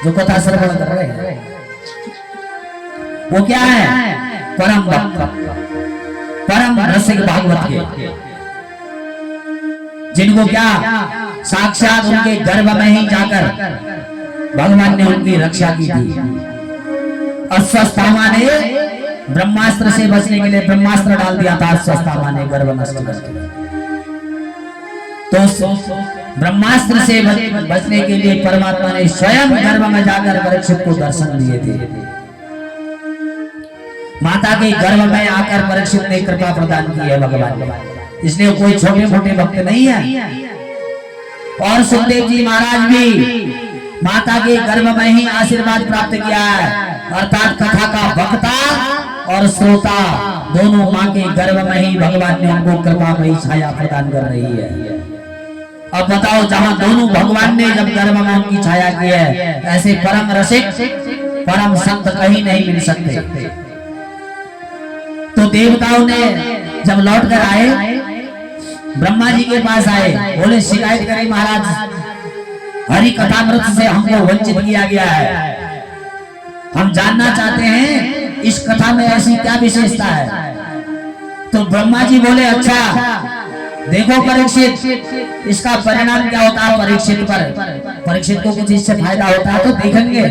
जो कथा श्रवण कर रहे हैं वो क्या है? परम भक्त, परम रसिक भागवत के, जिनको क्या साक्षात उनके गर्भ में ही जाकर भगवान ने उनकी रक्षा की थी। अश्वत्थामा ने ब्रह्मास्त्र से बचने के लिए ब्रह्मास्त्र डाल दिया था, अश्वत्थामा ने गर्भ नष्ट कर दिया। तो ब्रह्मास्त्र से बचने के लिए परमात्मा ने स्वयं गर्भ में जाकर परीक्षित को दर्शन दिए थे। माता के गर्भ में आकर परीक्षित ने कृपा प्रदान की है भगवान ने, इसलिए कोई छोटे मोटे भक्त नहीं है। और सुखदेव जी महाराज भी माता के गर्भ में ही आशीर्वाद प्राप्त किया है, अर्थात कथा का वक्ता और श्रोता दोनों माँ के गर्भ में ही भगवान ने उनको कृपा में छाया प्रदान कर रही है। अब बताओ, जहाँ दोनों भगवान ने जब गर्भ में उनकी छाया की है, ऐसे परम रसिक परम संत कहीं नहीं मिल सकते। तो देवताओं ने जब लौट कर आए, ब्रह्मा जी के पास आए, बोले शिकायत करें महाराज, हरि कथामृत से हमको वंचित किया गया है, हम जानना चाहते हैं इस कथा में ऐसी क्या विशेषता है। तो ब्रह्मा जी बोले अच्छा देखो परीक्षित, इसका परिणाम क्या होता है परीक्षित पर, परीक्षित को कुछ इससे फायदा होता है तो देखेंगे,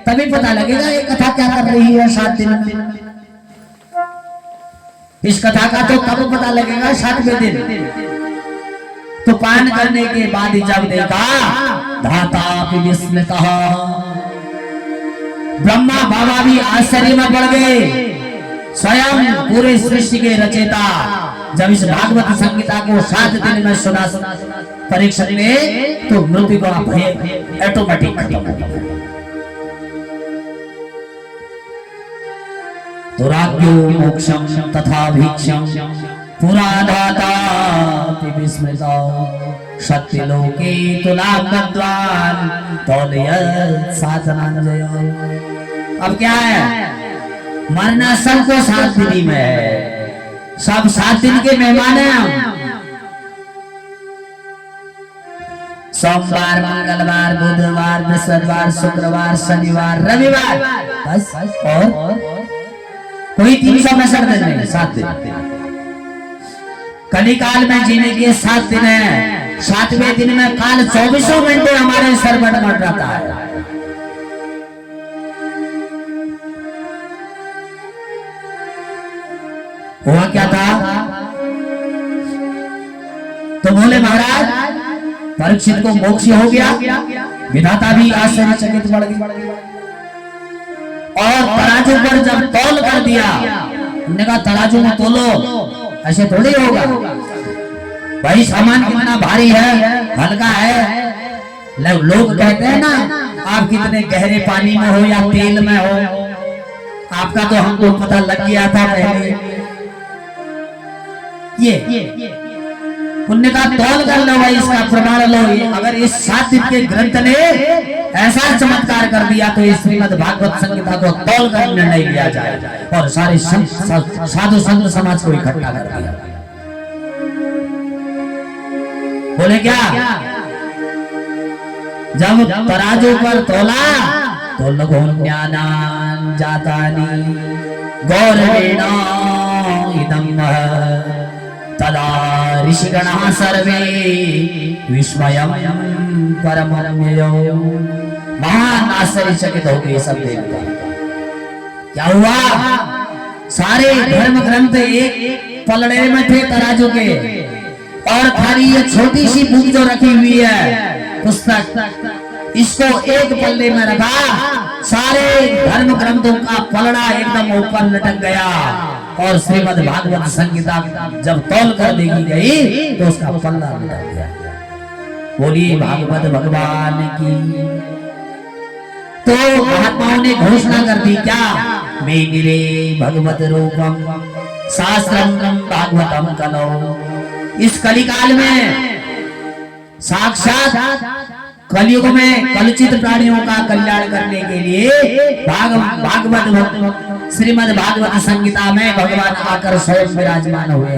तभी पता लगेगा ये कथा क्या कर रही है 7 दिन में। इस कथा का तो तब पता लगेगा 7वें दिन। तो पान करने के बाद जब देखा, धाता विस्मितः, ब्रह्मा बाबा भी आश्चर्य में पड़ गए। स्वयं पूरे सृष्टि के रचयिता जब इस भागवत संहिता को 7 दिन में सुना परीक्षित ने, तो मृत्यु का भय ऑटोमेटिक खत्म हो गया। दुराज्ञो मोक्षम तथा भीक्षम पुरा धाता विस्मृता सत्यलोके तुलाभद्वान तौलयत् साधनांजय। अब क्या है, मरना सबको 7 दिन में है, सब 7 दिन के मेहमान हैं हम। सोमवार, मंगलवार, बुधवार, बृहस्पतिवार, शुक्रवार, शनिवार, रविवार, बस। और कोई 365 दिन नहीं, 7 दिन। कलिकाल में जीने के 7 दिन है, 7वें दिन में काल 24 घंटे हमारे सर पर मंडराता है। हुआ क्या था? तो बोले महाराज परीक्षित को मोक्ष हो गया। विधाता भी आश्चर्यचकित बढ़ गई और तराजू पर जब तौल कर दिया, हमने कहा तराजू में तोलो, ऐसे थोड़ी होगा भाई, सामान कितना भारी है, हल्का है। लोग कहते हैं ना आप कितने गहरे पानी में हो या तेल में हो, आपका तो हमको पता लग गया था पहले। ये उन्होंने कहा तौल कर लो भाई, इसका प्रमाण लो। अगर इस 7 दिन के ग्रंथ ने ऐसा चमत्कार कर दिया तो इस श्रीमद् भागवत संहिता को तौल कर निर्णय लिया जाए और सारे साधु संत समाज को इकट्ठा कर दिया। बोले क्या, जब तराजू पर तोला तो लघोन्यानान जातानि गौरवेण इदं तदा ऋषिगणः सर्वे विस्मयं परमरम्यो। महान आश्चर्यचकित हो गए सब देवता। क्या हुआ, सारे धर्म ग्रंथ एक पलड़े में थे तराजू के, और खाली ये छोटी सी बुक जो रखी हुई है पुस्तक, इसको एक पल्ले में रखा, सारे धर्म ग्रंथों का पलड़ा एकदम ऊपर लटक गया। और श्रीमद् भागवत संहिता जब तौल कर देखी गई तो उसका पल्ला लटक गया। बोलिए भागवत भगवान की। तो महात्माओं ने घोषणा कर दी क्या, मेनिरे भगवत रूपम शास्त्रम भागवतम कलो। इस कलिकाल में साक्षात कलयुग में कलुषित प्राणियों का कल्याण करने के लिए भागवत श्रीमद् भागवत संहिता में भगवान आकर स्वयं विराजमान हुए।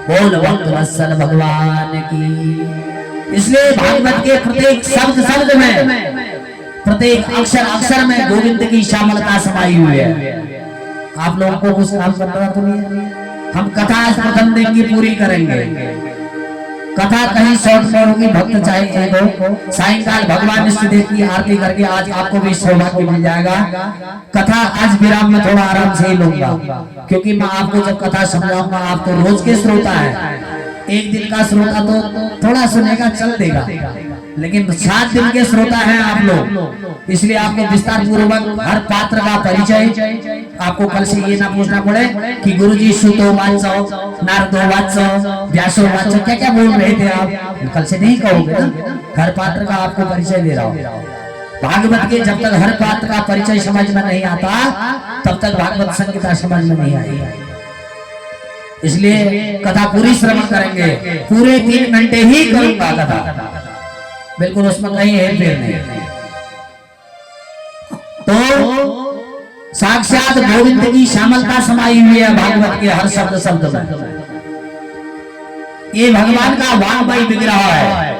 बोल भक्त वत्सल भगवान की। इसलिए भागवत के प्रत्येक शब्द में प्रत्येक अक्षर अक्षर में गोविंद की श्यामलता समाई हुई है। आप लोगों को कुछ काम करना तो नहीं है। हम कथा आज प्रथम दिन की पूरी करेंगे। कथा कहीं शॉर्ट में होगी, भक्त चाहे हो सायंकाल भगवान इष्ट देव की आरती करके आज आपको भी सौभाग्य मिल जाएगा। कथा आज विराम में थोड़ा आराम से ही लूंगा, क्योंकि मैं आपको जब कथा समझाऊंगा, आप तो रोज के श्रोता है, एक दिन का श्रोता तो थोड़ा सुनेगा चल देगा, लेकिन 7 दिन के श्रोता हैं आप लोग, इसलिए आपको विस्तार पूर्वक हर पात्र का परिचय आपको कल से ये ना पूछना पड़े कि गुरुजी सुतो वाचो, नारदो वाचो, व्यासो वाचो, क्या क्या बोल रहे थे आप, कल से नहीं कहोगे ना। हर पात्र का आपको परिचय दे रहा हूँ। भागवत के जब तक हर पात्र का परिचय समझ में नहीं आता, तब तक भागवत संगीता समझ में नहीं आएगी। इसलिए कथा पूरी श्रवण करेंगे, पूरे 3 घंटे ही करूंगा कथा, बिल्कुल उसमें कहीं हेर फेर नहीं। तो साक्षात गोविंद की श्यामलता समाई हुई है भागवत के हर शब्द शब्द में। ये भगवान का वाग्मय विग्रह है।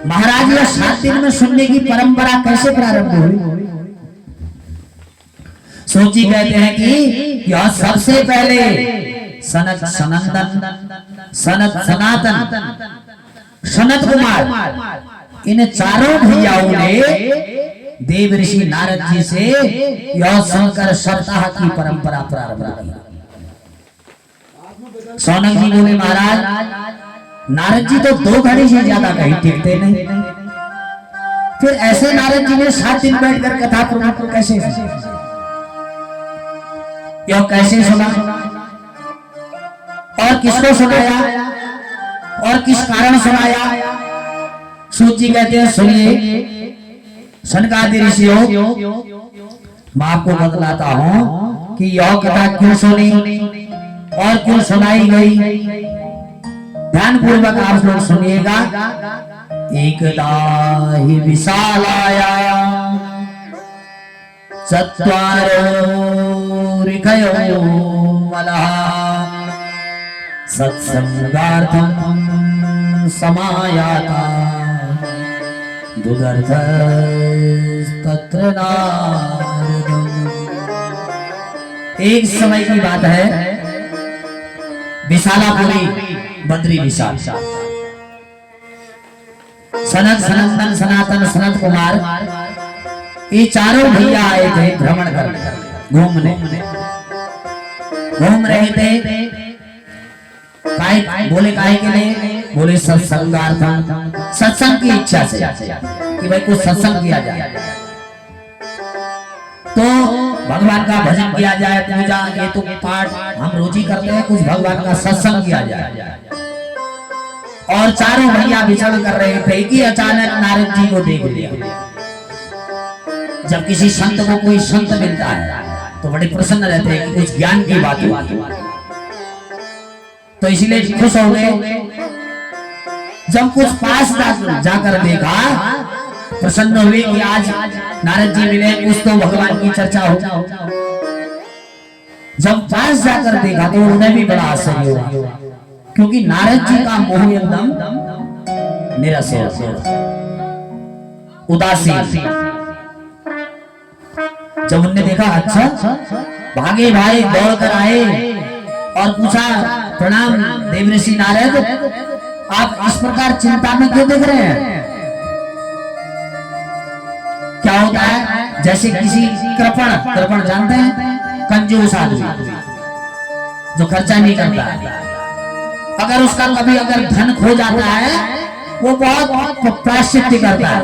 महाराज ये 7 दिन में सुनने की परंपरा कैसे प्रारंभ हुई? सोची कहते हैं कि यह सबसे पहले सनत सनंदन, सनत सनातन, सनत कुमार, इन चारों भैयाओं ने देव ऋषि नारद जी से यह सुनकर सप्ताह की परंपरा प्रारंभ की। सौनक जी बोले महाराज, नारद जी तो 2 घड़ी से ज्यादा कहीं टिकते नहीं, फिर ऐसे नारद जी ने 7 दिन बैठकर कथा प्रवचन कैसे यह कैसे सुना और किसको सुनाया और किस कारण सुनाया? सूत जी कहते हैं सुनिए सनकादि ऋषियों, मैं आपको बतलाता हूं कि यह कथा क्यों सुनी और क्यों सुनाई गई। ध्यान पूर्वक आप लोग सुनिएगा। एकदा ही विशालाया चत्वारो ऋषयो मलः सत्संगार्थं समायाता दुदर्थस्तत्र नारदम्। एक समय की बात है, विशालापुरी बद्री विशाल, सनत सनंदन सनातन सनत कुमार, ये चारों भैया आए थे भ्रमण करने, घूम रहे थे। बोले काहे के लिए? बोले सत्संगार्थम, सत्संग की इच्छा से कि भाई कुछ सत्संग किया जाए, तो भगवान का भजन किया जाए, पूजा, ये तो पाठ हम रोज ही करते हैं, कुछ भगवान का सत्संग किया जाए। और चारों भैया विचरण कर रहे थे कि अचानक नारद जी को देख लिया। जब किसी संत को कोई संत मिलता है तो बड़े प्रसन्न रहते हैं कि कुछ ज्ञान की बात हुई, तो इसलिए खुश हो गए। जब कुछ पास जाकर देखा, प्रसन्न हुए कि आज नारद जी मिले, कुछ तो भगवान की चर्चा हो। जब पास जाकर देखा तो उन्हें भी बड़ा आश्चर्य हुआ, क्योंकि नारद जी का मुंह एकदम निरस हो, उदासीन। जब उन्होंने देखा, अच्छा, भागे भाई दौड़ कर आए और पूछा, प्रणाम देवऋषि नारद, आप इस प्रकार चिंता में क्यों दिख रहे हैं? क्या होता है? जैसे किसी कृपण जानते हैं, कंजूस आदमी जो खर्चा नहीं करता, अगर उसका कभी अगर धन खो जाता है, वो बहुत प्रायश्चित करता है।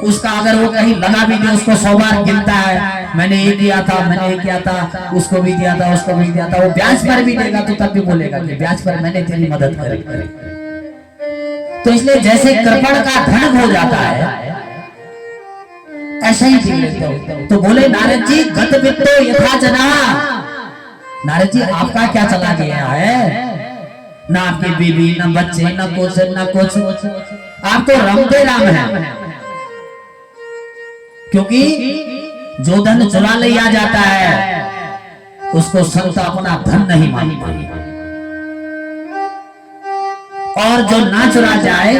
उसका अगर वो कहीं लगा भी दे, उसको 100 बार गिनता है, मैंने ये किया था, मैंने ये किया था, उसको भी दिया था, उसको भी दिया था। वो ब्याज पर भी देगा तो तब भी बोलेगा कि ब्याज पर मैंने तेरी मदद करी। तो इसलिए जैसे कृपण का धन हो जाता है, ऐसा ही देख लेते हो। तो बोले नारद जी, गत वित्तो यथा जना। नारद जी, आपका क्या चला गया है? ना आपकी बीवी, ना बच्चे, ना कुछ, आप तो रमते राम है। क्योंकि जो धन चुरा लिया जाता है उसको संत अपना धन नहीं मानते, और जो ना चुरा जाए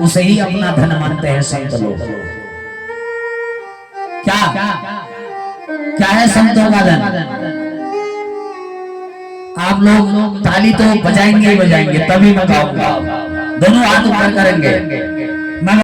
उसे ही अपना धन मानते हैं संत लोग। क्या क्या है संतों का धन? आप लोग ताली तो बजाएंगे ही बजाएंगे, तभी मैं गाऊंगा। दोनों हाथ ऊपर करेंगे।